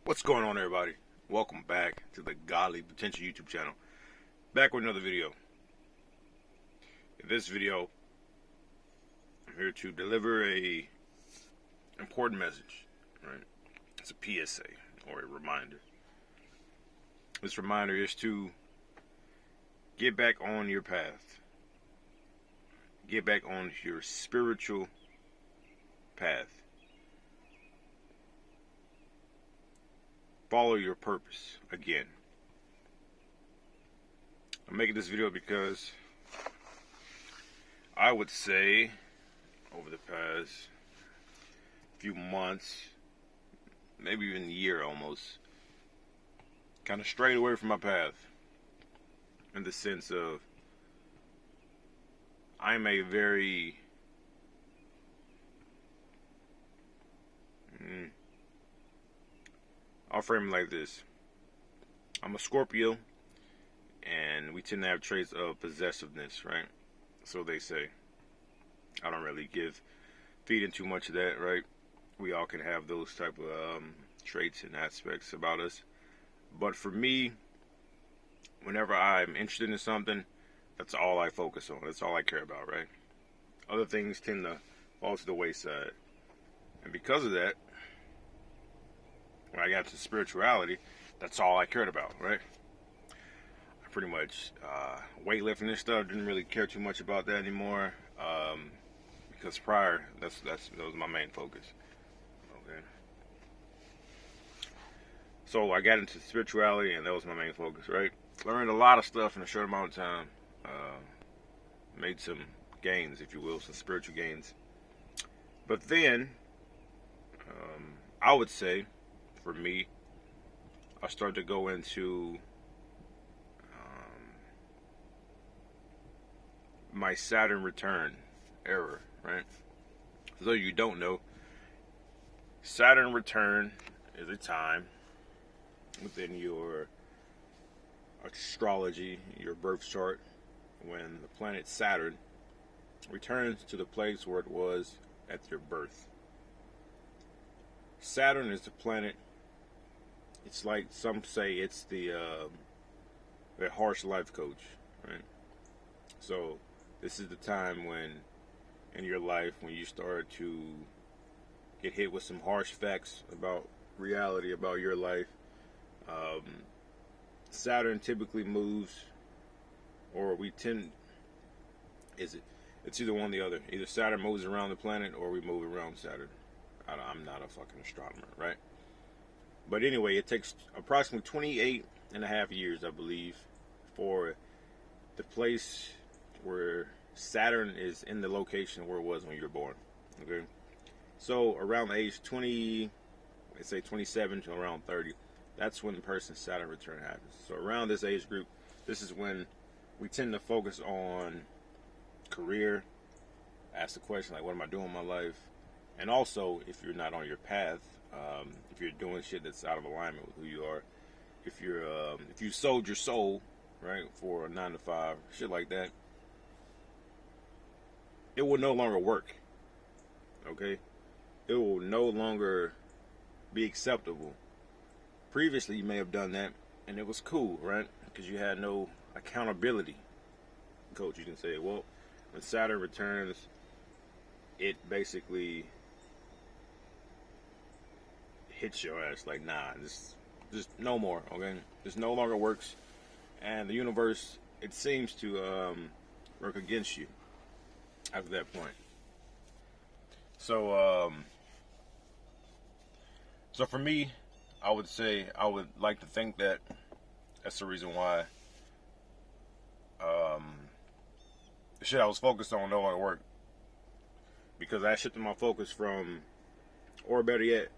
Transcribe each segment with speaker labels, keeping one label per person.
Speaker 1: What's going on, everybody? Welcome back to the Godly Potential YouTube channel. Back with another video. In this video, I'm here to deliver a important message. Right? It's a PSA or a reminder. This reminder is to get back on your path. Get back on your spiritual path. Follow your purpose again. I'm making this video because I would say over the past few months, maybe even a year almost, kind of strayed away from my path in the sense of I'm a very I'll frame it like this. I'm a Scorpio, and we tend to have traits of possessiveness, right? So they say. I don't really feed in too much of that, right? We all can have those type of traits and aspects about us. But for me, whenever I'm interested in something, that's all I focus on. That's all I care about, right? Other things tend to fall to the wayside. And because of that, when I got to spirituality, that's all I cared about, right? I pretty much weightlifting and stuff, didn't really care too much about that anymore, because prior, that was my main focus. Okay. So I got into spirituality, and that was my main focus, right? Learned a lot of stuff in a short amount of time. Made some gains, if you will, some spiritual gains. But then, I would say, for me, I started to go into my Saturn return era, right? So you don't know, Saturn return is a time within your astrology, your birth chart, when the planet Saturn returns to the place where it was at your birth. Saturn is the planet. It's like some say it's the harsh life coach, right? So this is the time when, in your life, when you start to get hit with some harsh facts about reality, about your life. Saturn typically moves, or it's either one or the other. Either Saturn moves around the planet, or we move around Saturn. I'm not a fucking astronomer, right? But anyway, it takes approximately 28 and a half years, I believe, for the place where Saturn is in the location where it was when you were born. Okay? So around age 20, let's say 27 to around 30, that's when the person's Saturn return happens. So around this age group, this is when we tend to focus on career, ask the question like, what am I doing in my life? And also, if you're not on your path, if you're doing shit that's out of alignment with who you are, if you sold your soul, right, for a 9 to 5, shit like that, it will no longer work. Okay, it will no longer be acceptable. Previously, you may have done that, and it was cool, right? Because you had no accountability. Coach, you can say, well, when Saturn returns, it basically hits your ass like, nah, this no more, okay? This no longer works, and the universe, it seems to work against you after that point. So for me, I would say I would like to think that that's the reason why the shit I was focused on no longer worked, because I shifted my focus from, or better yet,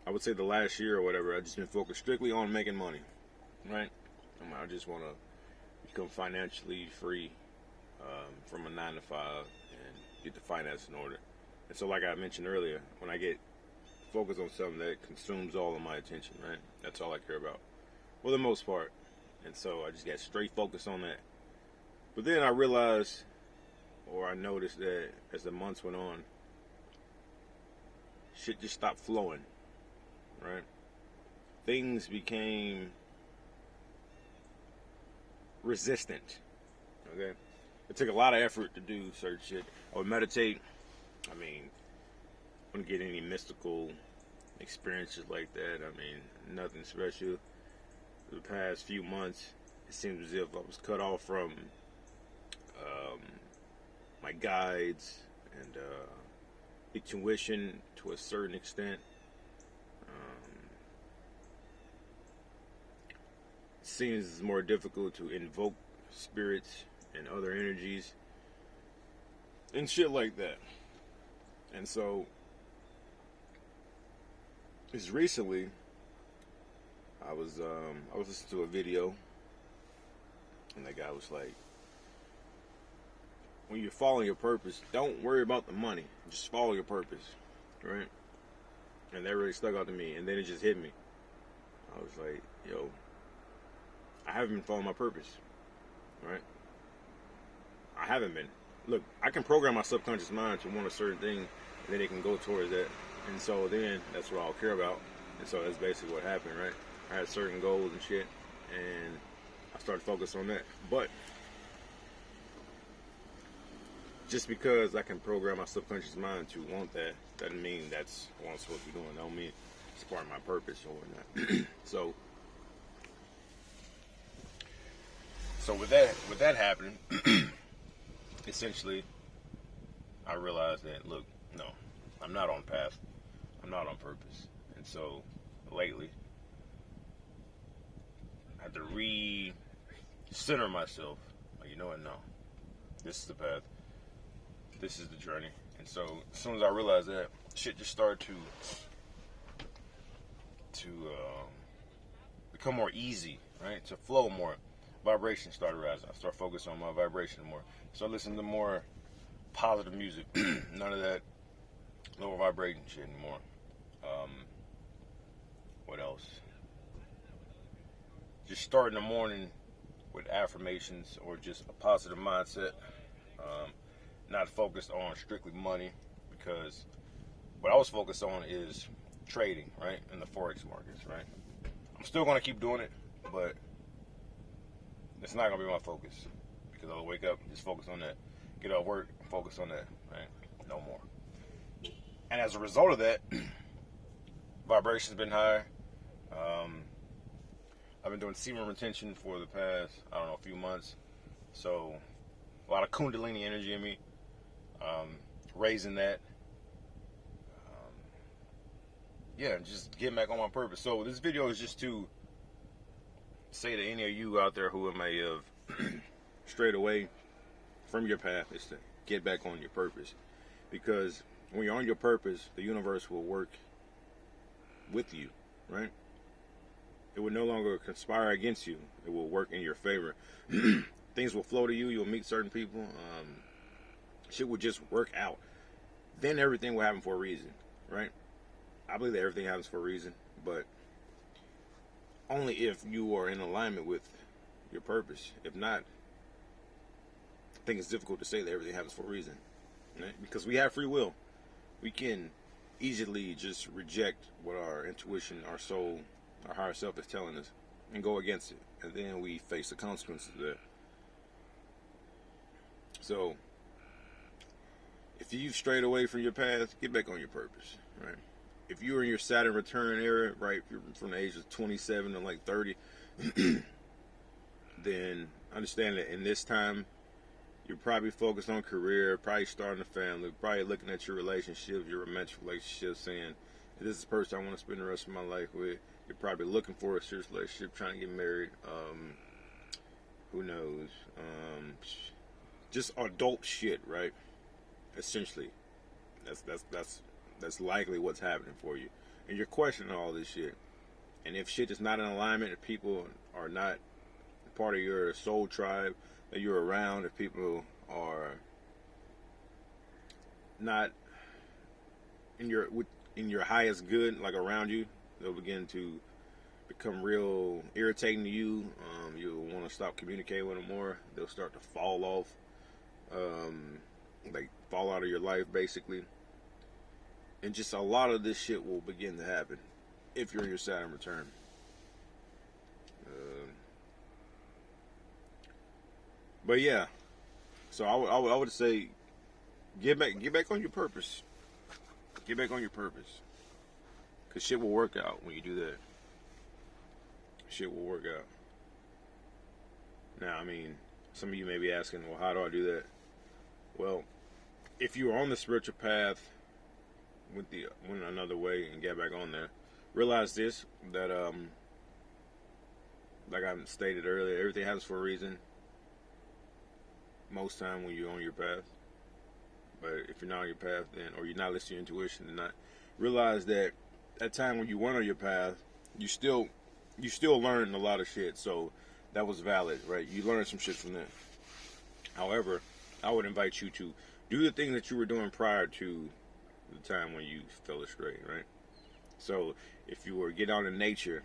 Speaker 1: I would say the last year or whatever, I just been focused strictly on making money, right? I just want to become financially free from a 9 to 5 and get the finance in order. And so, like I mentioned earlier, when I get focused on something that consumes all of my attention, right? That's all I care about, for the most part. And so I just got straight focused on that. But then I realized, or I noticed that as the months went on, shit just stopped flowing, right? Things became resistant. Okay, it took a lot of effort to do certain shit. I would meditate. I mean, I wouldn't get any mystical experiences like that. I mean, nothing special. The past few months, it seems as if I was cut off from my guides and intuition to a certain extent. It seems more difficult to invoke spirits and other energies and shit like that. And so, just recently, I was listening to a video, and the guy was like, when you're following your purpose, don't worry about the money. Just follow your purpose, right? And that really stuck out to me. And then it just hit me. I was like, yo, I haven't been following my purpose, right? I haven't been. Look, I can program my subconscious mind to want a certain thing, and then it can go towards that. And so then that's what I'll care about. And so that's basically what happened, right? I had certain goals and shit, and I started focusing on that. But just because I can program my subconscious mind to want that, doesn't mean that's what I'm supposed to be doing. That don't mean it's part of my purpose or whatnot. So with that happening, essentially, I realized that, look, no, I'm not on path. I'm not on purpose. And so lately, I had to re-center myself. Like, you know what? No, this is the path. This is the journey. And so as soon as I realized that, shit just started to become more easy, right? To flow more. Vibration started rising. I started focusing on my vibration more. Started listening to more positive music. None of that lower vibrating shit anymore. What else? Just starting the morning with affirmations or just a positive mindset. Not focused on strictly money, because what I was focused on is trading, right? In the Forex markets, right? I'm still going to keep doing it, but it's not going to be my focus, because I'll wake up, just focus on that. Get off work, focus on that, right? No more. And as a result of that, vibration's been high. I've been doing semen retention for the past, a few months. So a lot of Kundalini energy in me. Raising that. Just getting back on my purpose. So this video is just to say to any of you out there who may have strayed away from your path, is to get back on your purpose. Because when you're on your purpose, the universe will work with you, right? It will no longer conspire against you. It will work in your favor. Things will flow to you. You'll meet certain people. Shit will just work out. Then everything will happen for a reason, right? I believe that everything happens for a reason, but only if you are in alignment with your purpose. If not, I think it's difficult to say that everything happens for a reason, right? Because we have free will. We can easily just reject what our intuition, our soul, our higher self is telling us and go against it. And then we face the consequences of that. So, if you've strayed away from your path, get back on your purpose, right? If you're in your Saturn return era, right, if you're from the age of 27 to like 30, then understand that in this time, you're probably focused on career, probably starting a family, probably looking at your relationships, your romantic relationships, saying, this is the person I want to spend the rest of my life with. You're probably looking for a serious relationship, trying to get married. Who knows? Just adult shit, right? Essentially, that's likely what's happening for you, and you're questioning all this shit. And if shit is not in alignment, if people are not part of your soul tribe that you're around, if people are not in your highest good, like around you, they'll begin to become real irritating to you. You'll want to stop communicating with them more. They'll start to fall off, like fall out of your life, basically. And just a lot of this shit will begin to happen if you're in your Saturn return. But yeah, so I would say get back on your purpose. Get back on your purpose. Cause shit will work out when you do that. Shit will work out. Now, I mean, some of you may be asking, well, how do I do that? Well, if you're on the spiritual path, went another way and get back on there, realize this, that like I stated earlier, everything happens for a reason. Most time when you're on your path. But if you're not on your path, then, or you're not listening to your intuition, then not realize that that time when you weren't on your path, you still learned a lot of shit. So that was valid, right? You learned some shit from that. However, I would invite you to do the things that you were doing prior to the time when you fell astray, right? So if you were get out in nature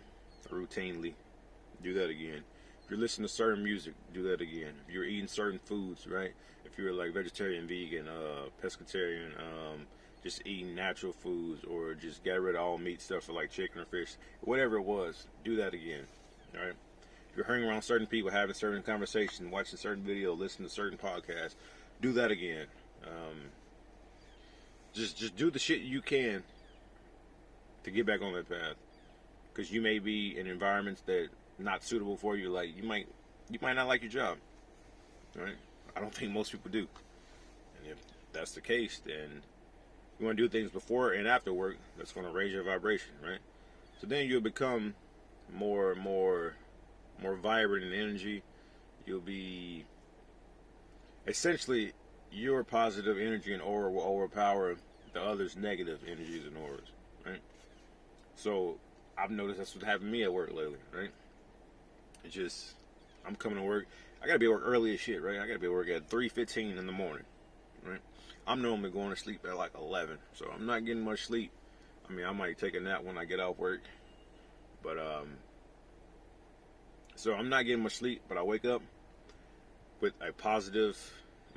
Speaker 1: routinely, do that again. If you're listening to certain music, do that again. If you're eating certain foods, right? If you're like vegetarian, vegan, pescatarian, just eating natural foods, or just get rid of all meat stuff for like chicken or fish, whatever it was, do that again, all right? If you're hanging around certain people, having certain conversations, watching certain videos, listening to certain podcasts, do that again. Just do the shit you can to get back on that path, because you may be in environments that not suitable for you. Like you might not like your job, right? I don't think most people do. And if that's the case, then you want to do things before and after work that's going to raise your vibration, right? So then you'll become more vibrant in energy. You'll be essentially your positive energy and aura will overpower the others' negative energies and auras, right? So I've noticed that's what happened to me at work lately, right? It's just I'm coming to work. I gotta be at work early as shit, right? I gotta be at work at 3:15 in the morning, right? I'm normally going to sleep at like 11, so I'm not getting much sleep. I mean, I might take a nap when I get off work, but so I'm not getting much sleep. But I wake up with a positive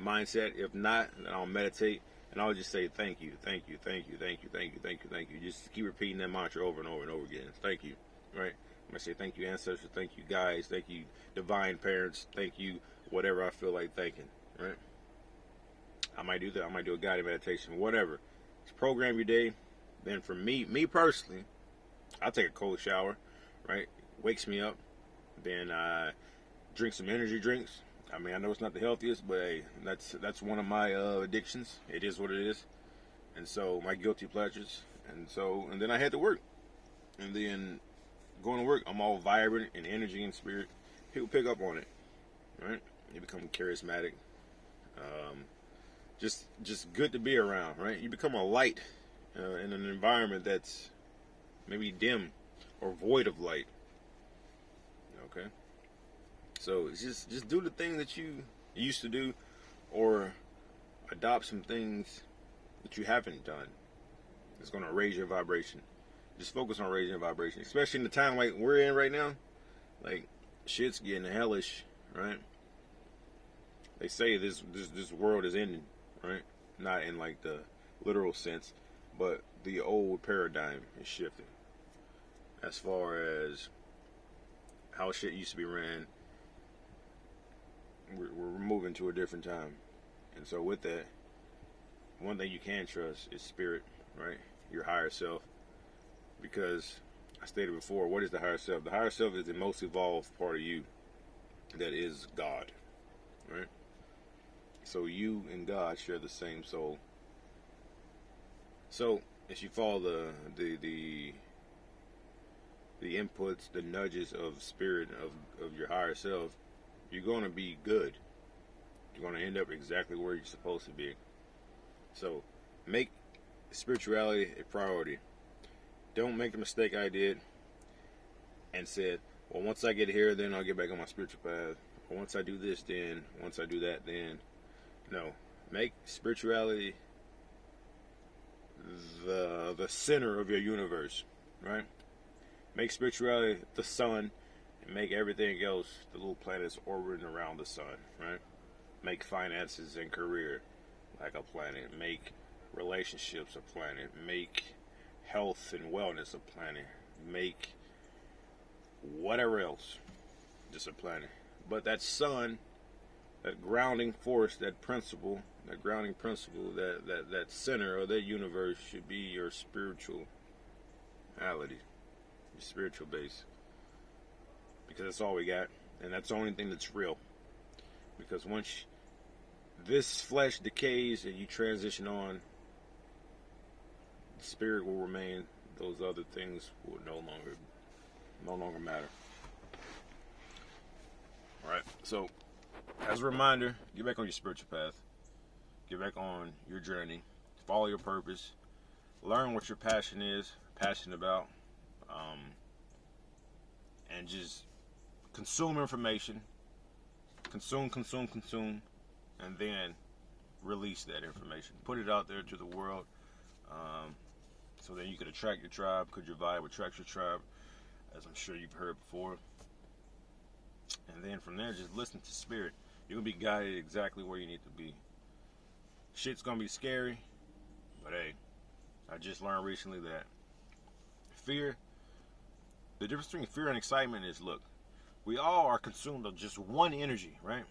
Speaker 1: mindset. If not, then I'll meditate and I'll just say thank you, thank you, thank you, thank you, thank you, thank you, thank you. Just keep repeating that mantra over and over and over again. Thank you, right? I'm gonna say thank you, ancestors, thank you, guys, thank you, divine parents, thank you, whatever I feel like thanking, right? I might do that. I might do a guided meditation, whatever. Just program your day. Then for me personally, I'll take a cold shower, right? Wakes me up. Then I drink some energy drinks. I mean, I know it's not the healthiest, but hey, that's one of my addictions. It is what it is. And so my guilty pleasures. And then I head to work. And then going to work, I'm all vibrant in energy and spirit. People pick up on it, right? You become charismatic. Just good to be around, right? You become a light in an environment that's maybe dim or void of light. Okay, so it's just do the thing that you used to do, or adopt some things that you haven't done. It's gonna raise your vibration. Just focus on raising your vibration, especially in the time like we're in right now. Like shit's getting hellish, right? They say this world is ending, right? Not in like the literal sense, but the old paradigm is shifting as far as how shit used to be ran. We're moving to a different time, and so with that, one thing you can trust is spirit, right? Your higher self, because I stated before, what is the higher self? The higher self is the most evolved part of you, that is God, right? So you and God share the same soul. So if you follow the inputs, the nudges of spirit of your higher self, you're going to be good. You're going to end up exactly where you're supposed to be. So make spirituality a priority. Don't make the mistake I did and said, well, once I get here, then I'll get back on my spiritual path. Or once I do this, then. Once I do that, then. No. Make spirituality the center of your universe, right? Make spirituality the sun, and make everything else, the little planets orbiting around the sun, right? Make finances and career like a planet. Make relationships a planet, make health and wellness a planet, make whatever else just a planet. But that sun, that grounding force, that principle, that grounding principle, that center of that universe should be your spirituality, your spiritual base. Because that's all we got, and that's the only thing that's real. Because once this flesh decays and you transition on, the spirit will remain. Those other things will no longer matter. All right. So, as a reminder, get back on your spiritual path. Get back on your journey. Follow your purpose. Learn what your passionate about, and just consume information. Consume, and then release that information. Put it out there to the world, so that you could attract your tribe, because your vibe attracts your tribe, as I'm sure you've heard before. And then from there, just listen to spirit. You're going to be guided exactly where you need to be. Shit's going to be scary, but hey, I just learned recently that the difference between fear and excitement is, look, we all are consumed of just one energy, right?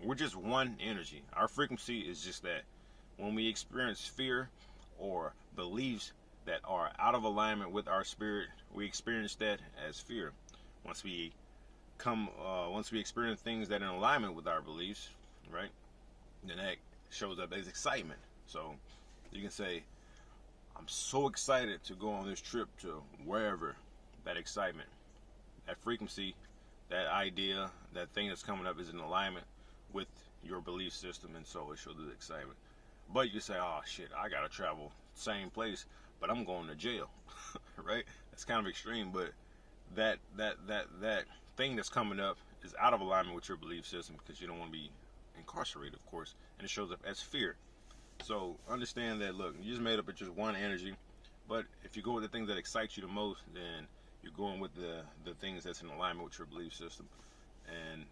Speaker 1: We're just one energy. Our frequency is just that. When we experience fear or beliefs that are out of alignment with our spirit, we experience that as fear. Once we experience things that are in alignment with our beliefs, right, then that shows up as excitement. So you can say, I'm so excited to go on this trip to wherever. That excitement, that frequency, that idea, that thing that's coming up is in alignment with your belief system, and so it shows the excitement. But you can say, oh shit, I gotta travel same place, but I'm going to jail. Right? That's kind of extreme, but that thing that's coming up is out of alignment with your belief system, because you don't want to be incarcerated, of course, and it shows up as fear. So understand that, look, you just made up of just one energy, but if you go with the things that excite you the most, then you're going with the things that's in alignment with your belief system, and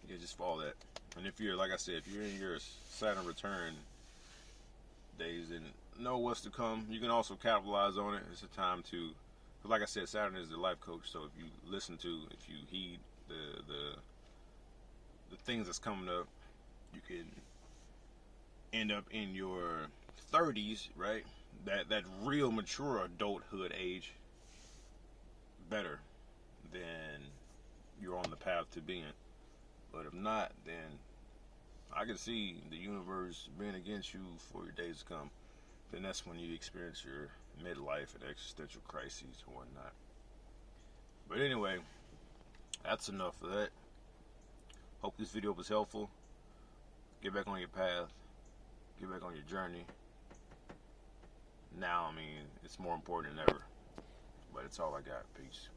Speaker 1: you just follow that. And if you're, like I said, if you're in your Saturn return days and know what's to come, you can also capitalize on it. It's a time to, because like I said, Saturn is the life coach. So if you heed the things that's coming up, you can end up in your 30s, right? That real mature adulthood age better than you're on the path to being. But if not, then I can see the universe being against you for your days to come. Then that's when you experience your midlife and existential crises and whatnot. But anyway, that's enough of that. Hope this video was helpful. Get back on your path. Get back on your journey. Now, I mean, it's more important than ever. But it's all I got. Peace.